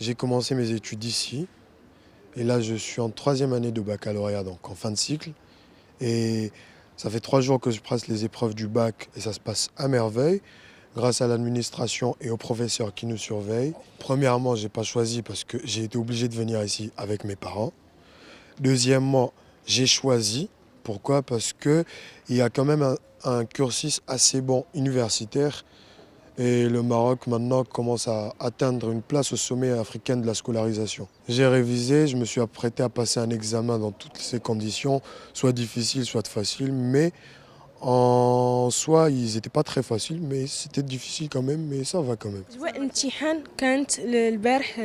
J'ai commencé mes études ici. Et là, je suis en troisième année de baccalauréat, donc en fin de cycle. Et ça fait 3 jours que je passe les épreuves du bac et ça se passe à merveille, grâce à l'administration et aux professeurs qui nous surveillent. Premièrement, je n'ai pas choisi parce que j'ai été obligé de venir ici avec mes parents. Deuxièmement, j'ai choisi. Pourquoi? Parce qu'il y a quand même un cursus assez bon universitaire. Et le Maroc maintenant commence à atteindre une place au sommet africain de la scolarisation. J'ai révisé, je me suis apprêté à passer un examen dans toutes ces conditions, soit difficiles, soit faciles, mais en soi, ils n'étaient pas très faciles, mais c'était difficile quand même, mais ça va quand même. أجواء الامتحان كانت البارح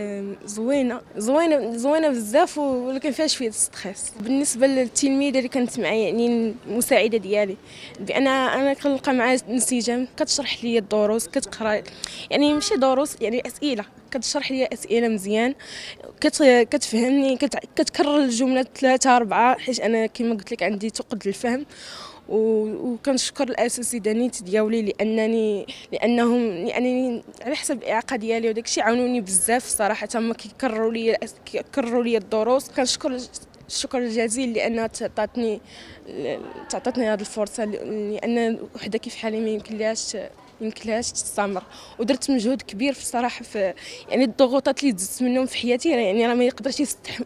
زوينة بزاف ولكن فيها شوية ستريس بالنسبة للتلميذة اللي كانت معايا يعني المساعدة ديالي بأن أنا كنلقى معها انسجام كتشرح لي الدروس كتقرا يعني ماشي دروس يعني أسئلة كتشرح لي أسئلة مزيان كتفهمني كتكرر الجملة 3 4 حيت أنا كما قلت لك عندي ثقل الفهم وكنشكر الاساتذه ديالي لانهم على حسب الاعاقه ديالي وداك الشيء عاونوني بزاف صراحه هما كيكرروا لي الدروس كنشكر الشكر الجزيل لانها تعطتني هذه الفرصه لان وحده كيف حالي ما يمكنلهاش تستمر ودرت مجهود كبير في الصراحه في يعني الضغوطات اللي دزت منهم في حياتي يعني راه ما يقدرش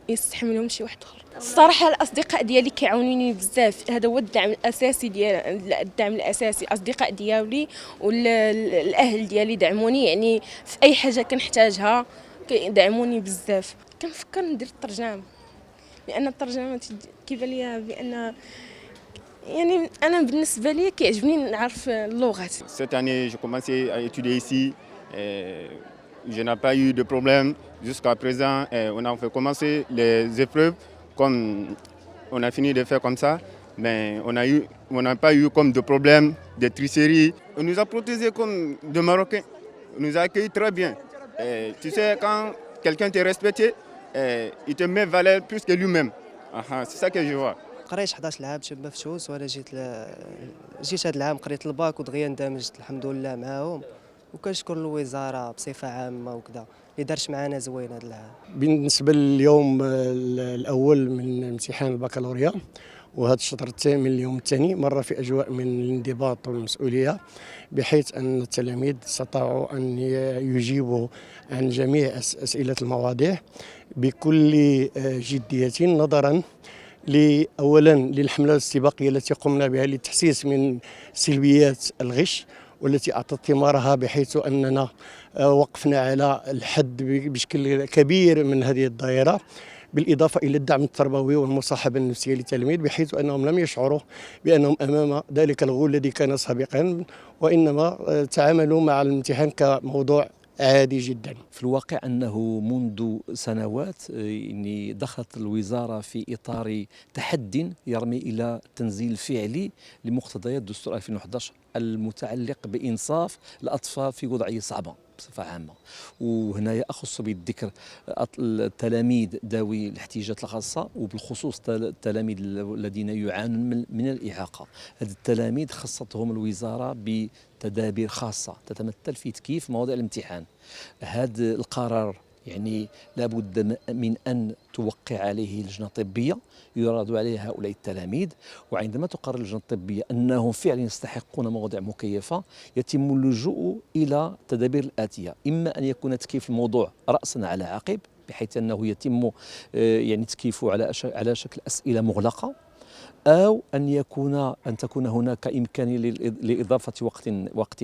يستحملهم شي واحد اخر. الصراحه الاصدقاء ديالي كيعاونوني بزاف هذا هو الدعم الاساسي الدعم الاساسي اصدقاء ديالي والاهل ديالي دعموني يعني في اي حاجه كنحتاجها كيدعموني بزاف كنفكر ندير الترجمه لان الترجمه كيبان ليا بان يعني انا بالنسبه لي كيعجبني نعرف اللغات. Cette année, j'ai commencé à étudier ici. Je n'ai pas eu de problème jusqu'à présent. On a fait commencer les épreuves comme on a fini de faire comme ça, mais on n'a pas eu comme de problème, de tricherie. On nous a protégés comme des Marocains. On nous a accueillis très bien. Tu sais, quand quelqu'un te respecte, il te met valeur plus que lui-même. C'est ça que je vois. قريت 11 عام شاب مفتوس وانا جيت هذا العام قريت الباك ودغيا اندمجت الحمد لله معاهم وكنشكر الوزاره بصفه عامه وكذا اللي دارت معنا زوين هذا العام. بالنسبه لليوم الاول من امتحان البكالوريا وهذا الشطر الثاني من اليوم الثاني مر في اجواء من الانضباط والمسؤوليه بحيث ان التلاميذ استطاعوا ان يجيبوا عن جميع اسئله المواضيع بكل جديه نظرا أولا للحملة الاستباقية التي قمنا بها للتحسيس من سلبيات الغش والتي أعطت ثمارها بحيث أننا وقفنا على الحد بشكل كبير من هذه الظاهرة بالإضافة إلى الدعم التربوي والمصاحبة النفسية للتلاميذ بحيث أنهم لم يشعروا بأنهم أمام ذلك الغول الذي كان سابقا وإنما تعاملوا مع الامتحان كموضوع عادي جدا. في الواقع أنه منذ سنوات يعني دخلت الوزارة في إطار تحد يرمي إلى تنزيل فعلي لمقتضيات دستور 2011 المتعلق بإنصاف الأطفال في وضعية صعبة بصفة عامة. وهنا أخص بالذكر التلاميذ ذوي الاحتياجات الخاصة وبالخصوص التلاميذ الذين يعانون من الإعاقة. هذه التلاميذ خصتهم الوزارة بتدابير خاصة تتمثل في تكييف مواضيع الامتحان. هذا القرار يعني لابد من أن توقع عليه لجنة طبية يراد عليها هؤلاء التلاميذ وعندما تقرر اللجنة الطبية أنهم فعلا يستحقون مواضيع مكيفة يتم اللجوء إلى التدابير الآتية إما أن يكون تكييف الموضوع رأسا على عقب بحيث أنه يتم يعني تكييفه على شكل أسئلة مغلقة أو أن تكون هناك إمكانية لإضافة وقت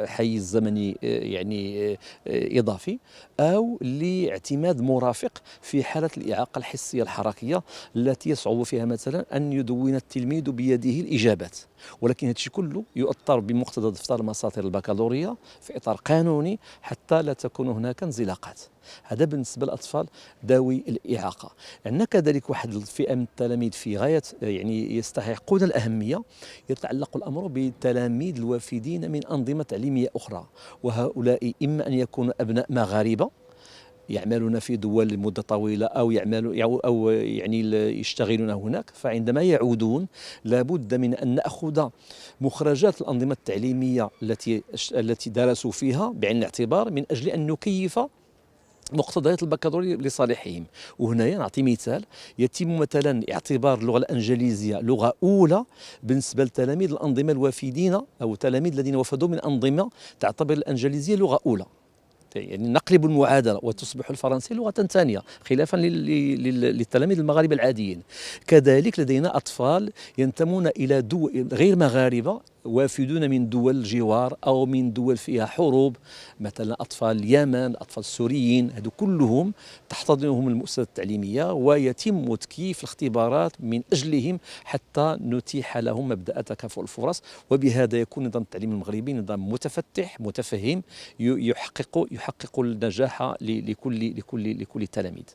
حيز زمني يعني إضافي أو لاعتماد مرافق في حالة الإعاقة الحسية الحركية التي يصعب فيها مثلا أن يدون التلميذ بيده الإجابات. ولكن هذا الشيء كله يؤطر بمقتضى دفتر مساطر البكالوريا في إطار قانوني حتى لا تكون هناك انزلاقات. هذا بالنسبة للأطفال ذوي الإعاقة. عندنا كذلك واحد الفئة من التلاميذ في غاية يعني يستحقون الأهمية يتعلق الأمر بالتلاميذ الوافدين من أنظمة تعليمية أخرى وهؤلاء إما أن يكونوا أبناء مغاربة يعملون في دول لمدة طويلة أو يعني يشتغلون هناك فعندما يعودون لابد من أن نأخذ مخرجات الأنظمة التعليمية التي درسوا فيها بعين الاعتبار من أجل أن نكيف مقتضيات البكالوريا لصالحهم. وهنايا نعطي مثال، يتم مثلا اعتبار اللغه الانجليزيه لغه اولى بالنسبه لتلاميذ الانظمه الوافدين او التلاميذ الذين وفدوا من انظمه تعتبر الانجليزيه لغه اولى، يعني نقلب المعادله وتصبح الفرنسيه لغه ثانيه خلافا للتلاميذ المغاربه العاديين. كذلك لدينا اطفال ينتمون الى دول غير مغاربه وافدون من دول الجوار او من دول فيها حروب، مثلا اطفال اليمن، الاطفال السوريين، هذو كلهم تحتضنهم المؤسسات التعليميه ويتم تكييف الاختبارات من اجلهم حتى نتيح لهم مبدا تكافؤ الفرص. وبهذا يكون نظام التعليم المغربي نظام متفتح متفهم يحقق النجاح لكل التلاميذ.